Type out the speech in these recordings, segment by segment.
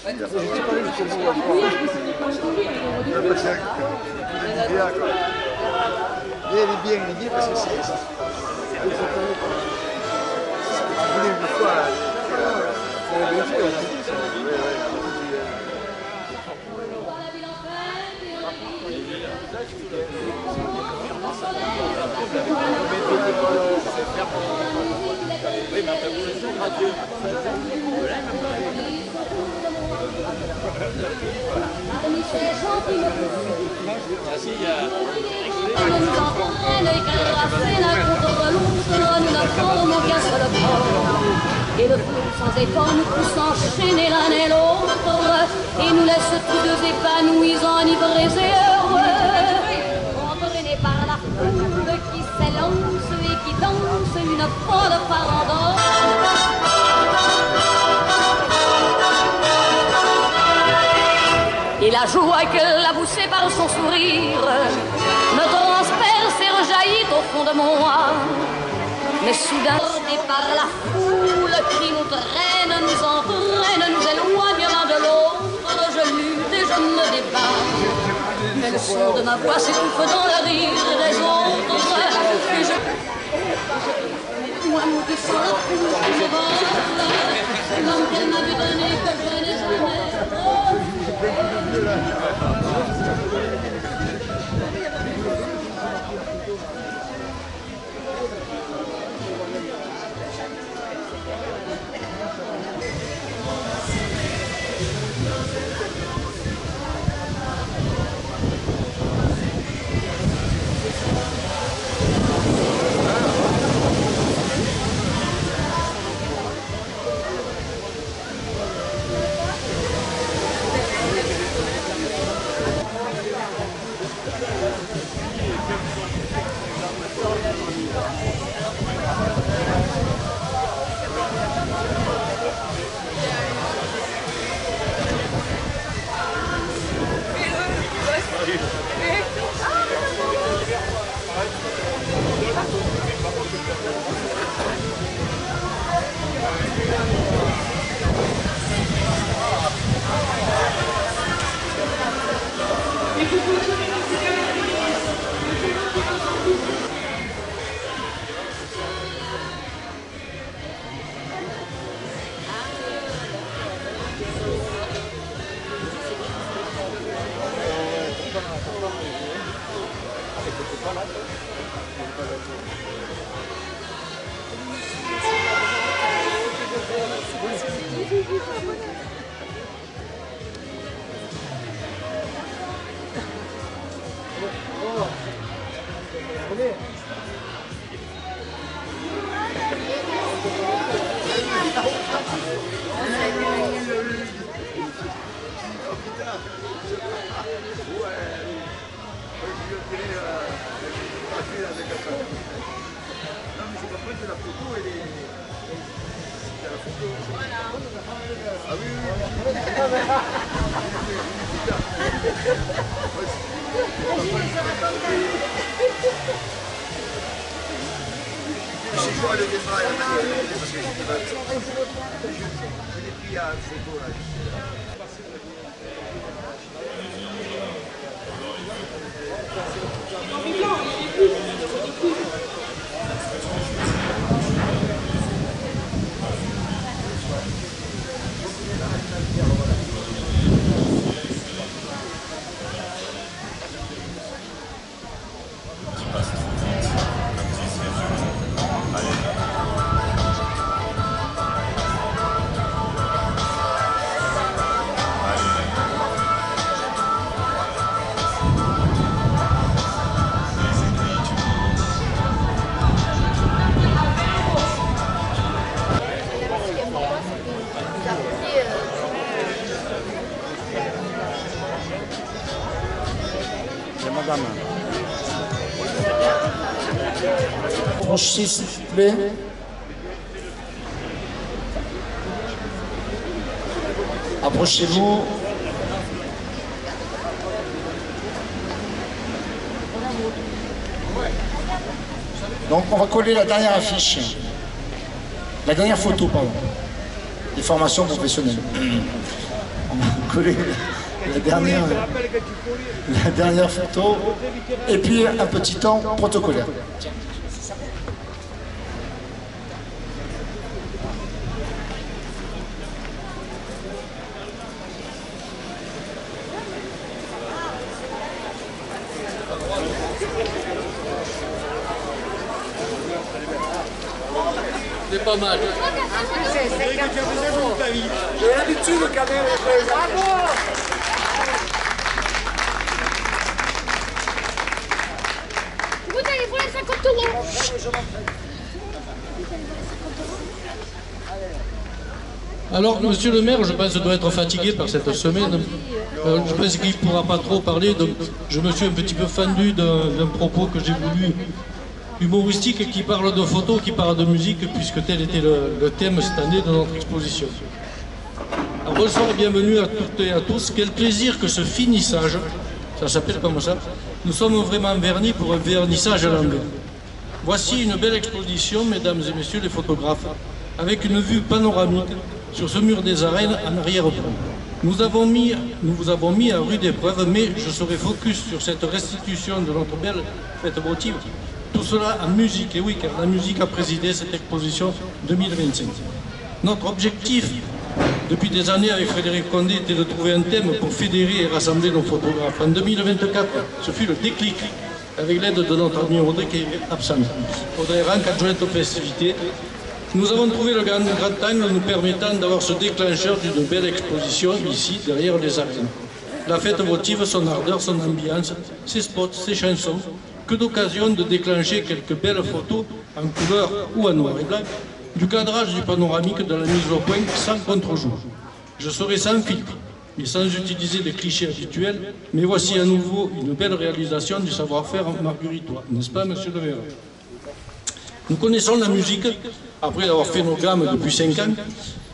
Elle est bien parce que c'est... Je voulais une fois... bien sûr. Et le feu sans effort nous pousse enchaîner l'un et l'autre et nous laisse tous deux épanouis, enivrés et heureux, entraînés par la foule qui s'élance et qui danse une folle farandole. Et la joie qu'elle a poussée par son sourire me transperce et rejaillit au fond de moi. Mais soudain, portés par la foule qui nous traîne, nous entraîne, nous éloigne l'un de l'autre, je lutte et je me débat. Mais le son de ma voix s'étouffe dans le rire des autres. Et je... Moi, mon qui sur la foule qui me vole, l'homme qu'elle m'a vu donner que je n'ai jamais. C'est quoi le débat? Parce que je l'ai pris à photo là. Madame. Approchez, s'il vous plaît. Approchez-vous. Donc on va coller la dernière affiche. La dernière photo, pardon. Des formations professionnelles. On coller la dernière photo. Et puis un petit temps protocolaire. C'est pas mal. J'ai l'habitude quand même. Vous allez voler 50 euros. Alors, monsieur le maire, je pense qu'il doit être fatigué par cette semaine. Je pense qu'il ne pourra pas trop parler, donc je me suis un petit peu fendu d'un propos que j'ai voulu humoristique qui parle de photos, qui parle de musique, puisque tel était le thème cette année de notre exposition. Alors, bonsoir et bienvenue à toutes et à tous. Quel plaisir que ce finissage, ça s'appelle comme ça, nous sommes vraiment vernis pour un vernissage à l'envers. Voici une belle exposition, mesdames et messieurs les photographes, avec une vue panoramique sur ce mur des arènes en arrière-plan. Nous vous avons mis à rude épreuve, mais je serai focus sur cette restitution de notre belle fête votive. Tout cela en musique, et oui, car la musique a présidé cette exposition 2025. Notre objectif, depuis des années avec Frédéric Condé, était de trouver un thème pour fédérer et rassembler nos photographes. En 2024, ce fut le déclic, avec l'aide de notre ami Audrey qui est absente. Audrey Rank, adjointe aux festivités. Nous avons trouvé le grand angle nous permettant d'avoir ce déclencheur d'une belle exposition ici, derrière les arènes. La fête votive, son ardeur, son ambiance, ses spots, ses chansons, que d'occasion de déclencher quelques belles photos en couleur ou en noir et blanc, du cadrage du panoramique de la mise au point sans contre-jour. Je serai sans filtre et sans utiliser des clichés habituels, mais voici à nouveau une belle réalisation du savoir-faire margueritois, n'est-ce pas, monsieur le maire? Nous connaissons la musique, après avoir fait nos gammes depuis 5 ans.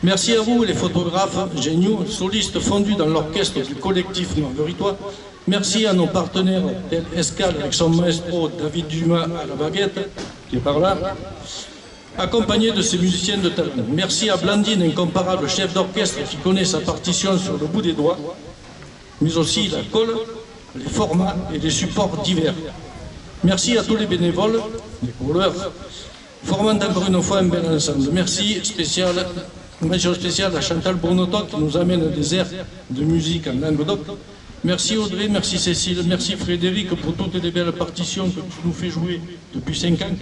Merci à vous, les photographes géniaux, solistes fondus dans l'orchestre du collectif margueritois. Merci à nos partenaires tels Escale avec son maestro David Dumas à la baguette, qui est par là, accompagné de ses musiciens de talent. Merci à Blandine, incomparable chef d'orchestre qui connaît sa partition sur le bout des doigts, mais aussi la colle, les formats et les supports divers. Merci à tous les bénévoles, les couleurs, formant encore une fois un bel ensemble. Merci mention spéciale à Chantal Bournotot qui nous amène des airs de musique en Languedoc. Merci Audrey, merci Cécile, merci Frédéric pour toutes les belles partitions que tu nous fais jouer depuis 5 ans.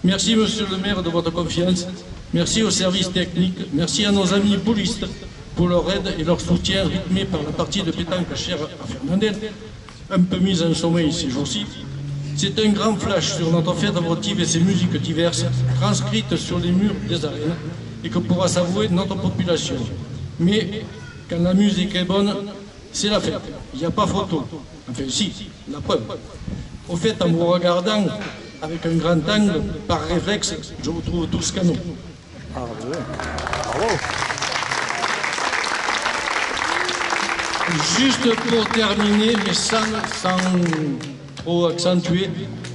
Merci monsieur le maire de votre confiance. Merci aux services techniques. Merci à nos amis boulistes pour leur aide et leur soutien rythmé par la partie de pétanque chère à Fernandel, un peu mise en sommeil ces jours-ci. C'est un grand flash sur notre fête votive et ses musiques diverses, transcrites sur les murs des arènes, et que pourra savourer notre population. Mais quand la musique est bonne, c'est la fête. Il n'y a pas photo. Enfin si, la preuve. Au fait, en vous regardant avec un grand angle, par réflexe, je vous trouve tous canons. Bravo. Juste pour terminer, mais sans trop accentuer,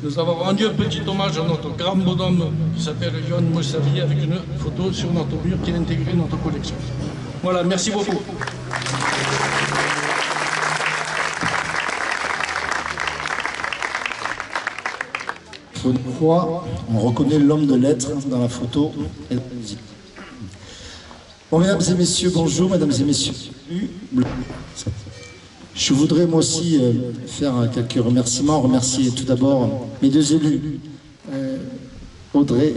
nous avons rendu un petit hommage à notre grand bonhomme qui s'appelle Johan Moussavi avec une photo sur notre mur qui a intégré notre collection. Voilà, merci beaucoup. Une fois, on reconnaît l'homme de lettres dans la photo et dans la musique. Bon, mesdames et messieurs, bonjour, mesdames et messieurs. Je voudrais moi aussi faire quelques remerciements. Remercier tout d'abord mes deux élus, Audrey,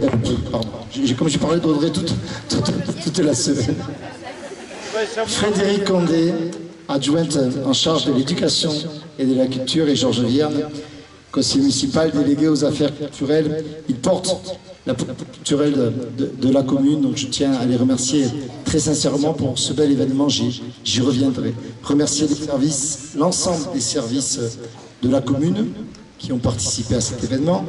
pardon, comme j'ai parlé d'Audrey toute la semaine. Frédéric Condé, adjointe en charge de l'éducation et de la culture, et Georges Vierne, conseiller municipal délégué aux affaires culturelles. Il porte la politique culturelle de la commune, donc je tiens à les remercier très sincèrement pour ce bel événement, j'y reviendrai. Remercier les services, l'ensemble des services de la commune qui ont participé à cet événement,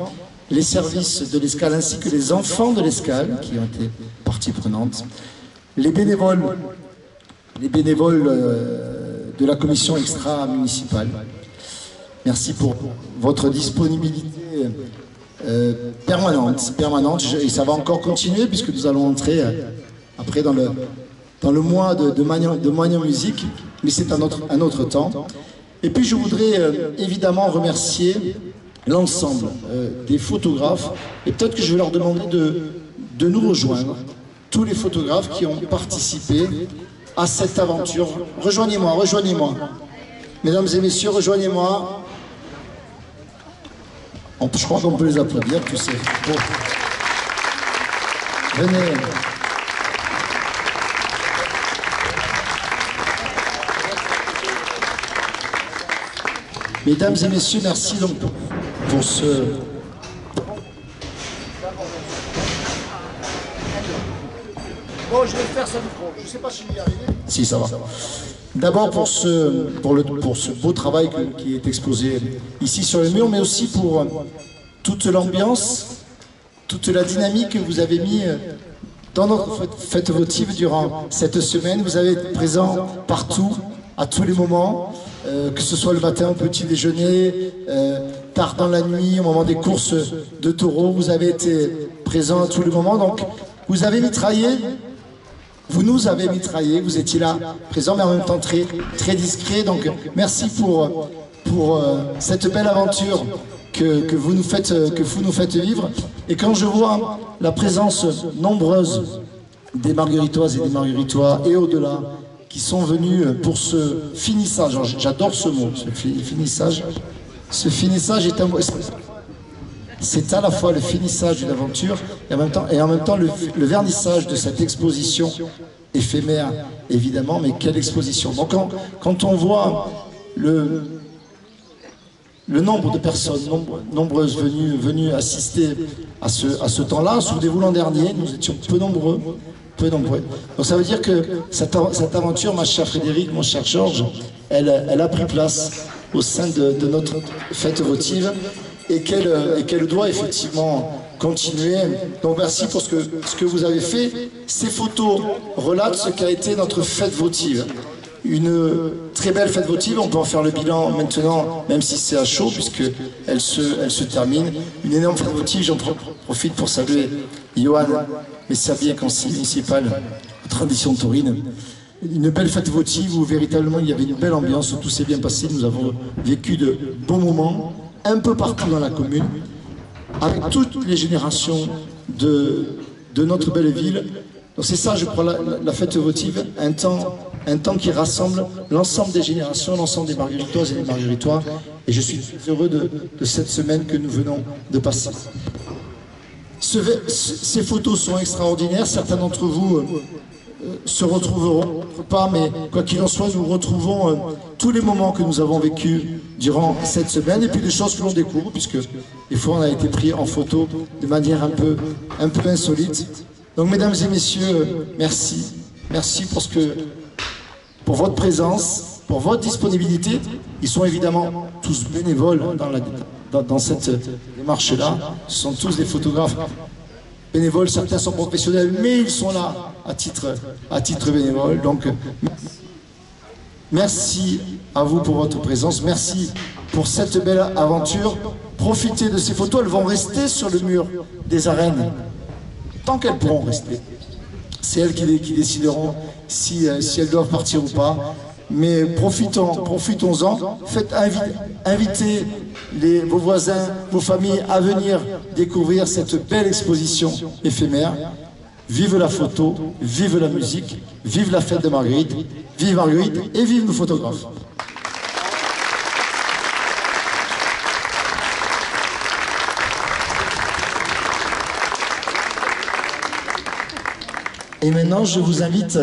les services de l'Escale ainsi que les enfants de l'Escale qui ont été partie prenante, les bénévoles de la commission extra-municipale. Merci pour votre disponibilité permanente, et ça va encore continuer puisque nous allons entrer après dans dans le mois de Magnan Musique, mais c'est un autre temps. Et puis je voudrais évidemment remercier l'ensemble des photographes, et peut-être que je vais leur demander de nous rejoindre, tous les photographes qui ont participé à cette aventure. Rejoignez-moi, rejoignez-moi. Mesdames et messieurs, rejoignez-moi. Je crois qu'on peut les applaudir, tous ces... Bon. Venez. Mesdames et messieurs, merci donc pour ce... Bon, je vais faire ça micro. Je ne sais pas si je vais y arriver. Si, ça va. D'abord pour ce beau travail qui est exposé ici sur le mur, mais aussi pour toute l'ambiance, toute la dynamique que vous avez mis dans notre fête votive durant cette semaine. Vous avez été présents partout, à tous les moments, que ce soit le matin au petit déjeuner, tard dans la nuit, au moment des courses de taureaux. Vous avez été présents à tous les moments. Donc vous avez mitraillé. Vous nous avez mitraillé, vous étiez là, présent, mais en même temps très, très discret. Donc, merci pour cette belle aventure que vous nous faites vivre. Et quand je vois la présence nombreuse des Margueritoises et des Margueritois, et au-delà, qui sont venus pour ce finissage, j'adore ce mot, ce finissage. Ce finissage est un mot... C'est à la fois le finissage d'une aventure et en même temps le vernissage de cette exposition éphémère, évidemment, mais quelle exposition. Donc quand on voit le nombre de personnes nombreuses venues assister à ce temps-là, souvenez-vous l'an dernier, nous étions peu nombreux. Donc ça veut dire que cette aventure, ma chère Frédéric, mon cher Georges, elle a pris place au sein de notre fête votive. Et qu'elle doit effectivement continuer. Donc merci pour ce que vous avez fait. Ces photos relatent ce qu'a été notre fête votive. Une très belle fête votive, on peut en faire le bilan maintenant, même si c'est à chaud, puisqu'elle se termine. Une énorme fête votive, j'en profite pour saluer Johan Messabier, conseiller municipal de tradition taurine. Une belle fête votive où véritablement il y avait une belle ambiance, où tout s'est bien passé. Nous avons vécu de bons moments un peu partout dans la commune, avec toutes les générations de notre belle ville. Donc c'est ça, je crois, la fête votive, un temps qui rassemble l'ensemble des générations, l'ensemble des Margueritoises et des Margueritois. Et je suis heureux de cette semaine que nous venons de passer. Ces photos sont extraordinaires, certains d'entre vous se retrouveront pas, mais quoi qu'il en soit, nous retrouvons tous les moments que nous avons vécus durant cette semaine, et puis des choses que l'on découvre, puisque des fois on a été pris en photo de manière un peu insolite. Donc mesdames et messieurs, merci pour votre présence, pour votre disponibilité. Ils sont évidemment tous bénévoles dans cette démarche-là. Ce sont tous des photographes bénévoles, certains sont professionnels, mais ils sont là à titre bénévole. Donc, merci à vous pour votre présence, merci pour cette belle aventure. Profitez de ces photos, elles vont rester sur le mur des arènes, tant qu'elles pourront rester. C'est elles qui décideront si elles doivent partir ou pas. Mais profitons-en, invitez vos voisins, vos familles à venir découvrir cette belle exposition éphémère. Vive la photo, vive la musique, vive la fête de Marguerite, vive Marguerite et vive nos photographes. Et maintenant, je vous invite